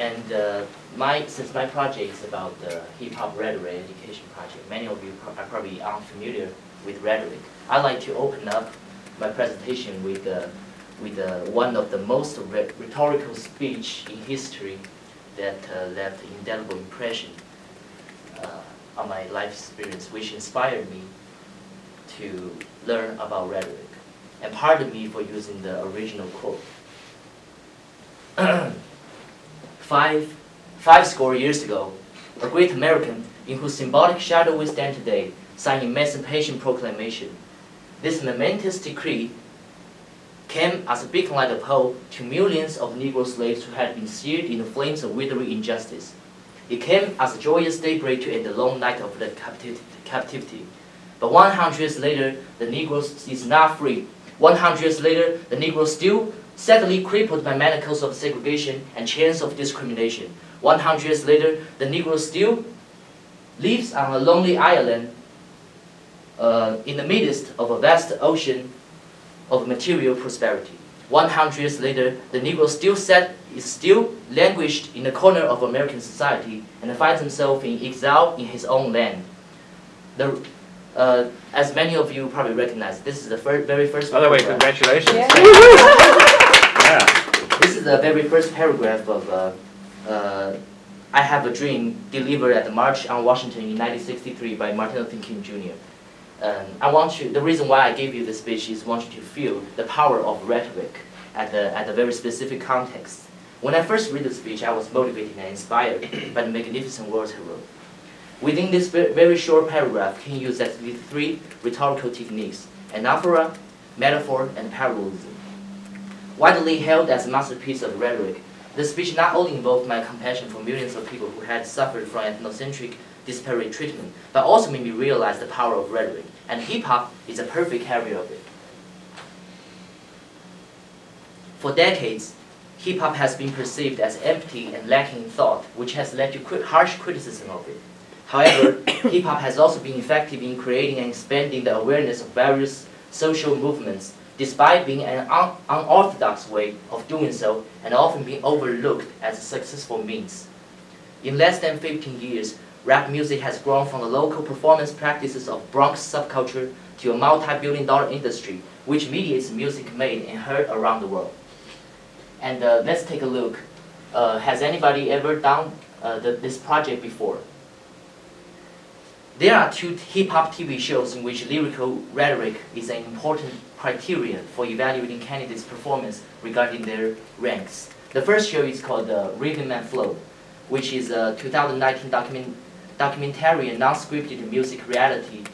And since my project is about the hip-hop rhetoric education project, many of you are probably unfamiliar with rhetoric. I'd like to open up my presentation with one of the most rhetorical speech in history that left an indelible impression on my life experience, which inspired me to learn about rhetoric. And pardon me for using the original quote. Five score years ago, a great American, in whose symbolic shadow we stand today, signed Emancipation Proclamation. This momentous decree came as a beacon light of hope to millions of Negro slaves who had been seared in the flames of withering injustice. It came as a joyous daybreak to end the long night of the captivity. But 100 years later, the Negro is not free. 100 years later, the Negro still sadly crippled by manacles of segregation and chains of discrimination. 100 years later, the Negro still lives on a lonely island in the midst of a vast ocean of material prosperity. 100 years later, the Negro is still languished in the corner of American society and finds himself in exile in his own land. As many of you probably recognize, this is the very first. By the way, congratulations! Yeah. Yeah. This is the very first paragraph of "I Have a Dream," delivered at the March on Washington in 1963 by Martin Luther King Jr. The reason why I gave you this speech is I want you to feel the power of rhetoric at the very specific context. When I first read the speech, I was motivated and inspired by the magnificent words he wrote. Within this very short paragraph, King used actually three rhetorical techniques: anaphora, metaphor, and parallelism. Widely held as a masterpiece of rhetoric, the speech not only invoked my compassion for millions of people who had suffered from ethnocentric disparate treatment, but also made me realize the power of rhetoric, and hip-hop is a perfect carrier of it. For decades, hip-hop has been perceived as empty and lacking in thought, which has led to harsh criticism of it. However, hip-hop has also been effective in creating and expanding the awareness of various social movements, despite being an unorthodox way of doing so and often being overlooked as a successful means. In less than 15 years, rap music has grown from the local performance practices of Bronx subculture to a multi-billion-dollar industry, which mediates music made and heard around the world. And let's take a look. Has anybody ever done this project before? There are two hip-hop TV shows in which lyrical rhetoric is an important criterion for evaluating candidates' performance regarding their ranks. The first show is called Rhythm and Flow, which is a 2019 documentary and non-scripted music reality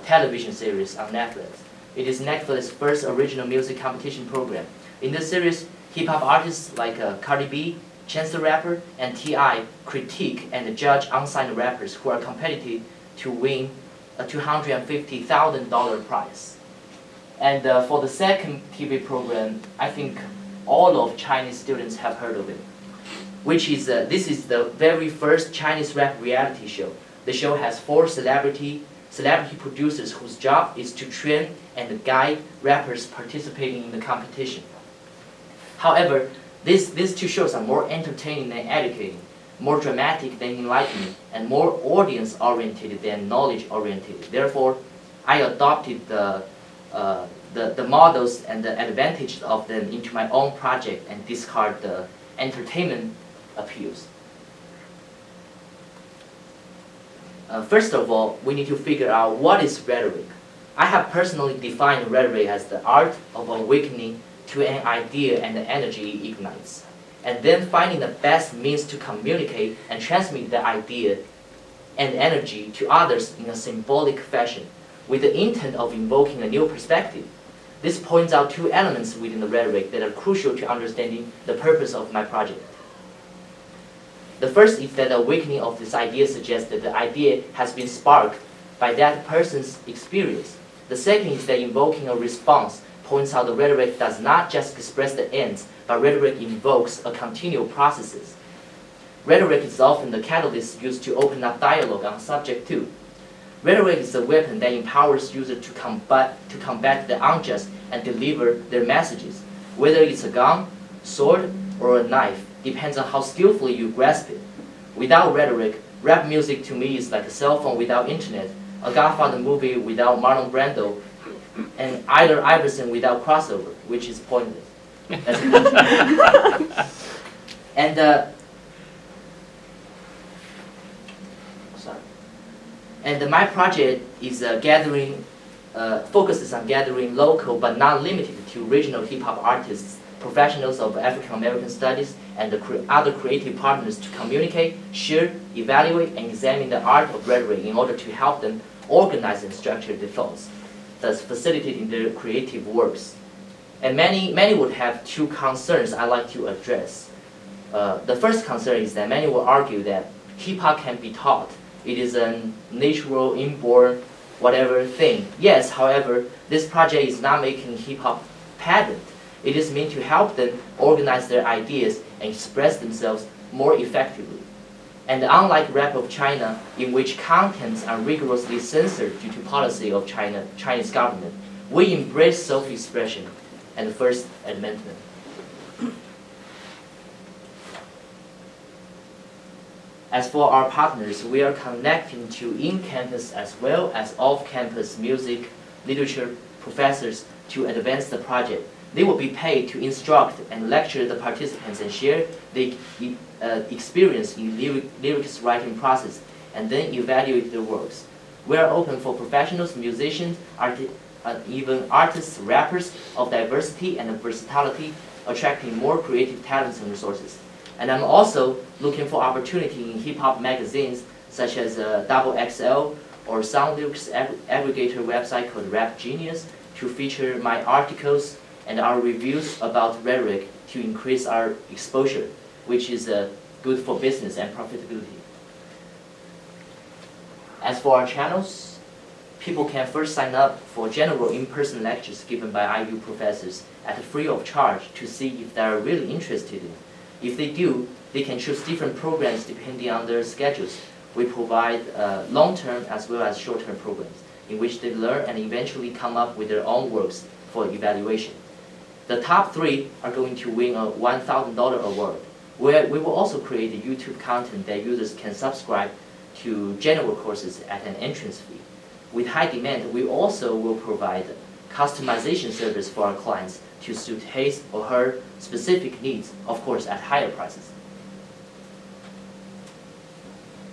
television series on Netflix. It is Netflix's first original music competition program. In this series, hip-hop artists like Cardi B, Chance the Rapper, and T.I. critique and judge unsigned rappers who are competitive to win a $250,000 prize. And for the second TV program, I think all of Chinese students have heard of it, which is this is the very first Chinese rap reality show. The show has 4 celebrity producers whose job is to train and guide rappers participating in the competition. However, these two shows are more entertaining than educating, more dramatic than enlightening, and more audience-oriented than knowledge-oriented. Therefore, I adopted the models and the advantages of them into my own project and discard the entertainment appeals. First of all, we need to figure out what is rhetoric. I have personally defined rhetoric as the art of awakening to an idea and the energy it ignites, and then finding the best means to communicate and transmit the idea and energy to others in a symbolic fashion, with the intent of invoking a new perspective. This points out 2 elements within the rhetoric that are crucial to understanding the purpose of my project. The first is that the awakening of this idea suggests that the idea has been sparked by that person's experience. The second is that invoking a response points out the rhetoric does not just express the ends, but rhetoric invokes a continual processes. Rhetoric is often the catalyst used to open up dialogue on subject too. Rhetoric is a weapon that empowers users to combat the unjust and deliver their messages. Whether it's a gun, sword, or a knife, depends on how skillfully you grasp it. Without rhetoric, rap music to me is like a cell phone without internet, a Godfather movie without Marlon Brando, and either Iverson without crossover, which is pointless. And my project is focuses on gathering local but not limited to regional hip-hop artists, professionals of African American studies, and other creative partners to communicate, share, evaluate, and examine the art of rhetoric in order to help them organize and structure their thoughts, thus facilitating their creative works. And many would have two concerns I'd like to address. The first concern is that many will argue that hip-hop can be taught. It is a natural, inborn, whatever thing. Yes, however, this project is not making hip-hop patent. It is meant to help them organize their ideas and express themselves more effectively. And unlike rap of China, in which contents are rigorously censored due to policy of Chinese government, we embrace self-expression and the First Amendment. As for our partners, we are connecting to in-campus as well as off-campus music, literature professors to advance the project. They will be paid to instruct and lecture the participants and share the experience in lyrics writing process and then evaluate their works. We are open for professionals, musicians, even artists, rappers of diversity and versatility, attracting more creative talents and resources. And I'm also looking for opportunity in hip-hop magazines such as Double XL or Sound Lyrics aggregator website called Rap Genius to feature my articles and our reviews about rhetoric to increase our exposure, which is good for business and profitability. As for our channels, people can first sign up for general in-person lectures given by IU professors at free of charge to see if they are really interested in. If they do, they can choose different programs depending on their schedules. We provide long-term as well as short-term programs in which they learn and eventually come up with their own works for evaluation. The top 3 are going to win a $1,000 award, where we will also create the YouTube content that users can subscribe to general courses at an entrance fee. With high demand, we also will provide customization service for our clients to suit his or her specific needs, of course at higher prices.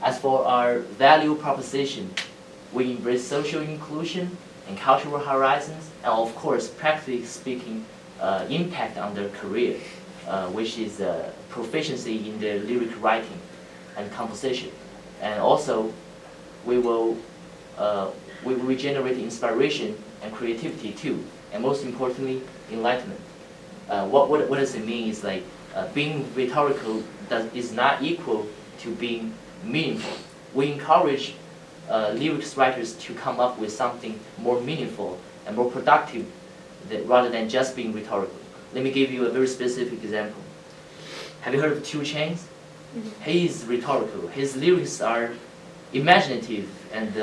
As for our value proposition, we embrace social inclusion and cultural horizons, and of course, practically speaking, impact on their career, which is proficiency in their lyric writing and composition. And also, we will generate inspiration and creativity too, and most importantly, enlightenment. What does it mean is like being rhetorical is not equal to being meaningful. We encourage lyrics writers to come up with something more meaningful and more productive rather than just being rhetorical. Let me give you a very specific example. Have you heard of 2 Chainz? He is rhetorical. His lyrics are imaginative and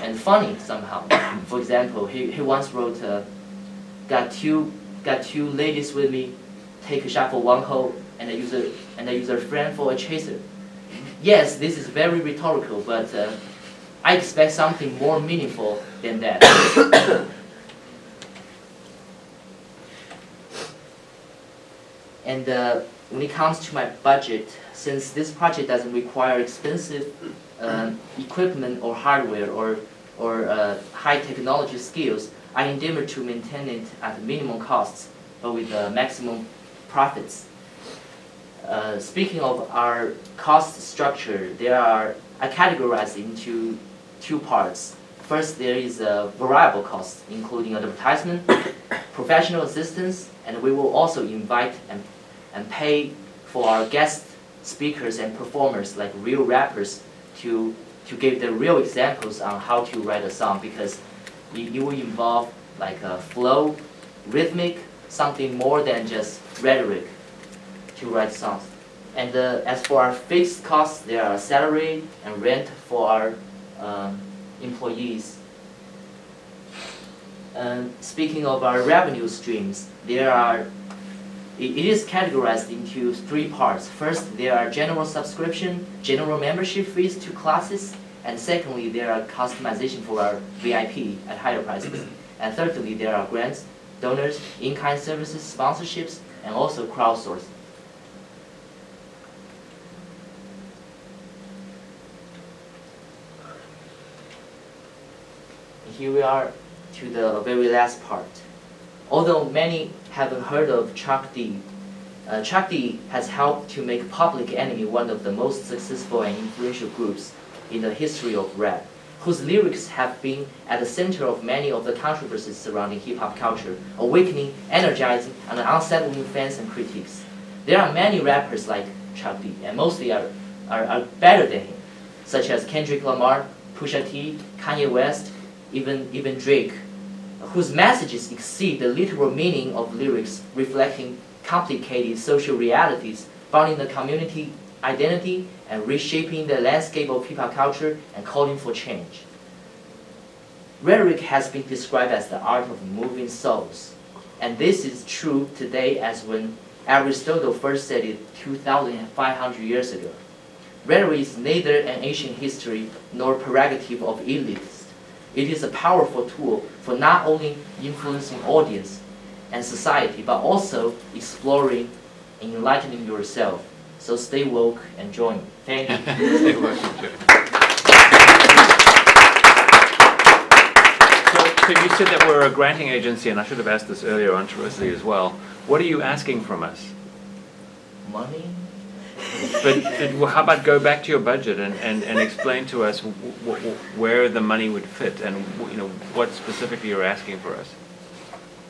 and funny somehow. For example, he once wrote, got two ladies with me, take a shot for one hole, and I use a friend for a chaser. Yes, this is very rhetorical, but I expect something more meaningful than that. And when it comes to my budget, since this project doesn't require expensive equipment or hardware or high technology skills, I endeavor to maintain it at minimum costs, but with maximum profits. Speaking of our cost structure, I categorize into 2 parts. First, there is a variable cost, including advertisement, professional assistance, and we will also invite and pay for our guest speakers and performers, like real rappers, to give the real examples on how to write a song, because it will involve like a flow, rhythmic, something more than just rhetoric to write songs. And as for our fixed costs, there are salary and rent for our employees. And speaking of our revenue streams, there are It is categorized into 3 parts. First, there are general subscription, general membership fees to classes, and secondly, there are customization for our VIP at higher prices. And thirdly, there are grants, donors, in-kind services, sponsorships, and also crowdsourcing. Here we are to the very last part. Although many haven't heard of Chuck D, Chuck D has helped to make Public Enemy one of the most successful and influential groups in the history of rap, whose lyrics have been at the center of many of the controversies surrounding hip-hop culture, awakening, energizing, and unsettling fans and critics. There are many rappers like Chuck D, and mostly are better than him, such as Kendrick Lamar, Pusha T, Kanye West, even Drake, whose messages exceed the literal meaning of lyrics, reflecting complicated social realities, founding the community identity, and reshaping the landscape of hip-hop culture and calling for change. Rhetoric has been described as the art of moving souls, and this is true today as when Aristotle first said it 2,500 years ago. Rhetoric is neither an ancient history nor prerogative of elites. It is a powerful tool for not only influencing audience and society, but also exploring and enlightening yourself. So stay woke and join me. Thank you. Stay woke and join. So you said that we're a granting agency, and I should have asked this earlier on to Rosalie as well. What are you asking from us? Money? But how about go back to your budget and explain to us where the money would fit and what specifically you're asking for us,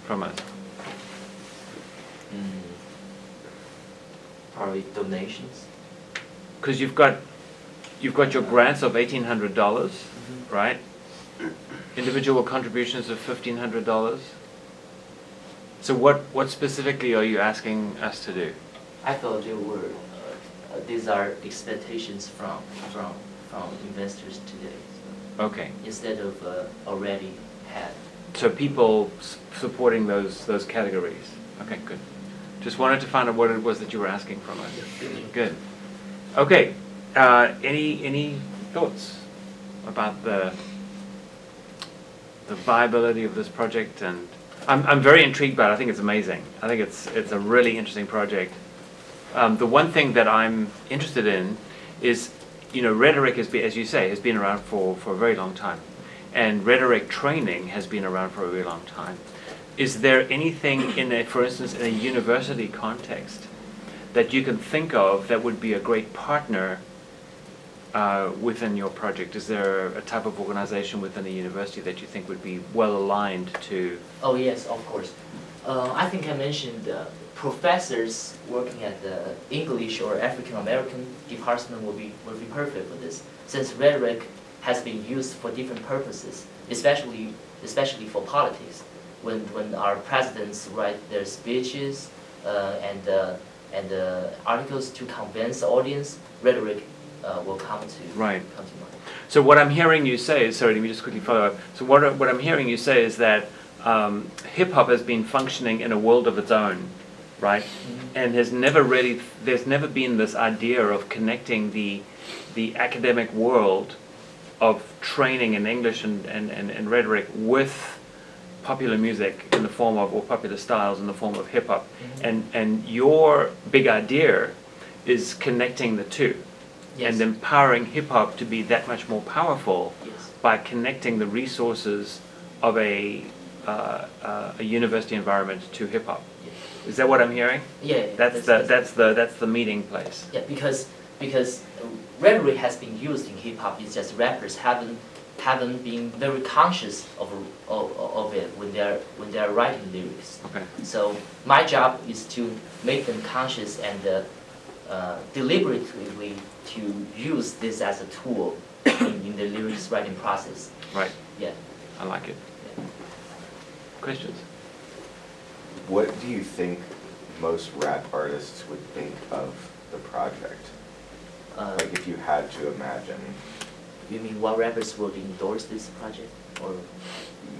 from us? Probably donations. Because you've got your grants of $1,800, right? Individual contributions of $1,500. So what specifically are you asking us to do? I thought there were these are expectations from investors today. So Okay. instead of already had. So people supporting those categories. Okay, good. Just wanted to find out what it was that you were asking from us. Good. Okay. Any thoughts about the viability of this project? And I'm very intrigued by it. I think it's amazing. I think it's a really interesting project. The one thing that I'm interested in is, rhetoric as you say, has been around for a very long time, and rhetoric training has been around for a very long time. Is there anything for instance, in a university context that you can think of that would be a great partner within your project? Is there a type of organization within a university that you think would be well aligned to? Oh yes, of course. I think I mentioned professors working at the English or African American department will be perfect for this, since rhetoric has been used for different purposes, especially for politics. When our presidents write their speeches and articles to convince the audience, rhetoric will come to mind. So what I'm hearing you say is, sorry, let me just quickly follow up. So what I'm hearing you say is that hip hop has been functioning in a world of its own, right? Mm-hmm. And there's never been this idea of connecting the academic world of training in English and rhetoric with popular music in the form of, or popular styles in the form of hip hop. Mm-hmm. And your big idea is connecting the two. Yes. And empowering hip hop to be that much more powerful. Yes. By connecting the resources of a university environment to hip hop. Yes. Is that what I'm hearing? Yeah. That's the meeting place. Yeah, because rhetoric has been used in hip hop. It's just rappers haven't been very conscious of it when they're writing lyrics. Okay. So my job is to make them conscious and deliberately to use this as a tool in the lyrics writing process. Right. Yeah. I like it. Yeah. Questions? What do you think most rap artists would think of the project? Like if you had to imagine. You mean what rappers would endorse this project, or?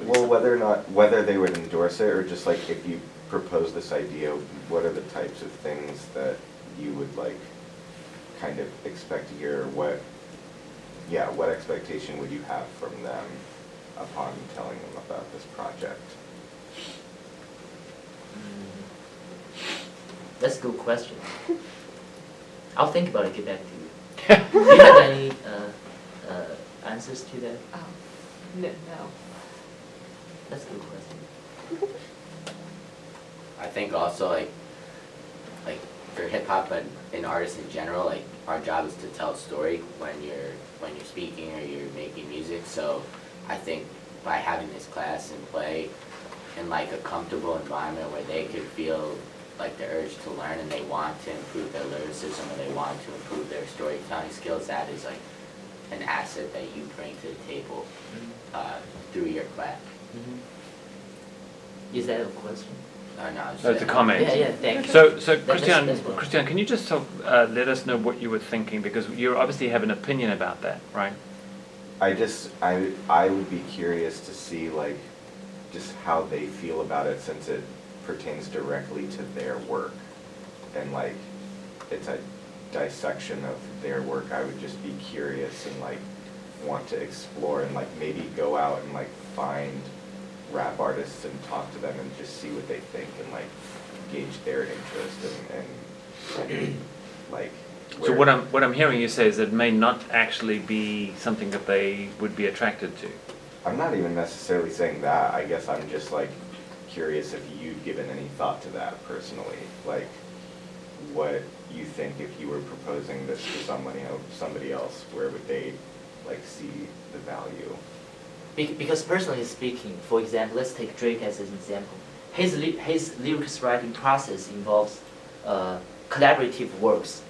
Well, whether they would endorse it, or just like if you propose this idea, what are the types of things that you would like kind of expect to hear? What expectation would you have from them upon telling them about this project? That's a good question. I'll think about it, get back to you. Do you have any answers to that? Oh, no. That's a good question. I think also like for hip hop and artists in general, like our job is to tell a story when you're speaking or you're making music. So I think by having this class and play in like a comfortable environment where they could feel like the urge to learn and they want to improve their lyricism or they want to improve their storytelling skills, that is like an asset that you bring to the table through your class. Is that a question? No, So it's a comment. Yeah, thank you. So That's what- Christian, can you just let us know what you were thinking, because you obviously have an opinion about that, right? I would be curious to see like just how they feel about it, since it pertains directly to their work and like it's a dissection of their work. I would just be curious and like want to explore and like maybe go out and like find rap artists and talk to them and just see what they think and like gauge their interest and like. So what I'm hearing you say is that it may not actually be something that they would be attracted to. I'm not even necessarily saying that. I guess I'm just like curious if you'd given any thought to that personally, like what you think if you were proposing this to somebody else, where would they like see the value? Because personally speaking, for example, let's take Drake as an example. His lyrics writing process involves collaborative works.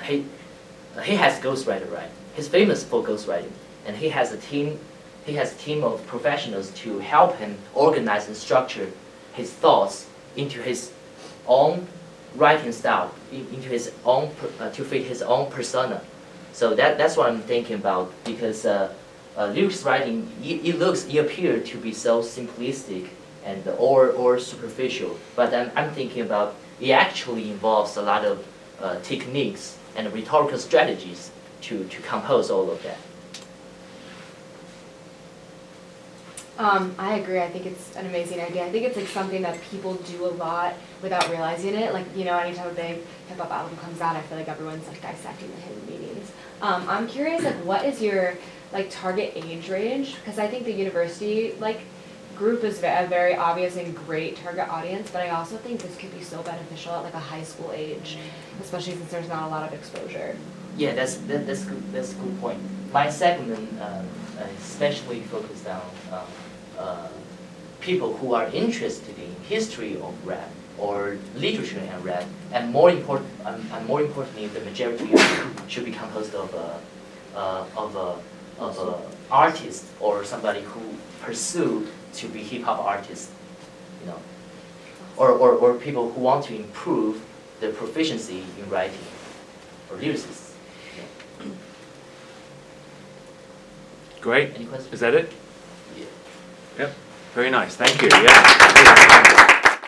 He has ghostwriter, right? He's famous for ghostwriting, and he has a team. He has a team of professionals to help him organize and structure his thoughts into his own writing style, into his own to fit his own persona. So that's what I'm thinking about, because lyrics writing, it appears to be so simplistic and or superficial, but I'm thinking about it actually involves a lot of techniques and rhetorical strategies to compose all of that. I agree. I think it's an amazing idea. I think it's like something that people do a lot without realizing it. Like, you know, anytime a big hip hop album comes out, I feel like everyone's like dissecting the hidden meanings. I'm curious, like, what is your like target age range? Because I think the university like group is a very obvious and great target audience, but I also think this could be so beneficial at like a high school age, especially since there's not a lot of exposure. Yeah, that's good. That's a good point. My segment especially focused on people who are interested in history of rap or literature and rap, and more importantly, the majority should be composed of a artist or somebody who pursue to be hip hop artist, you know, or people who want to improve their proficiency in writing or lyricists. Yeah. Great. Any questions? Is that it? Yeah. Yep. Very nice. Thank you. Yeah.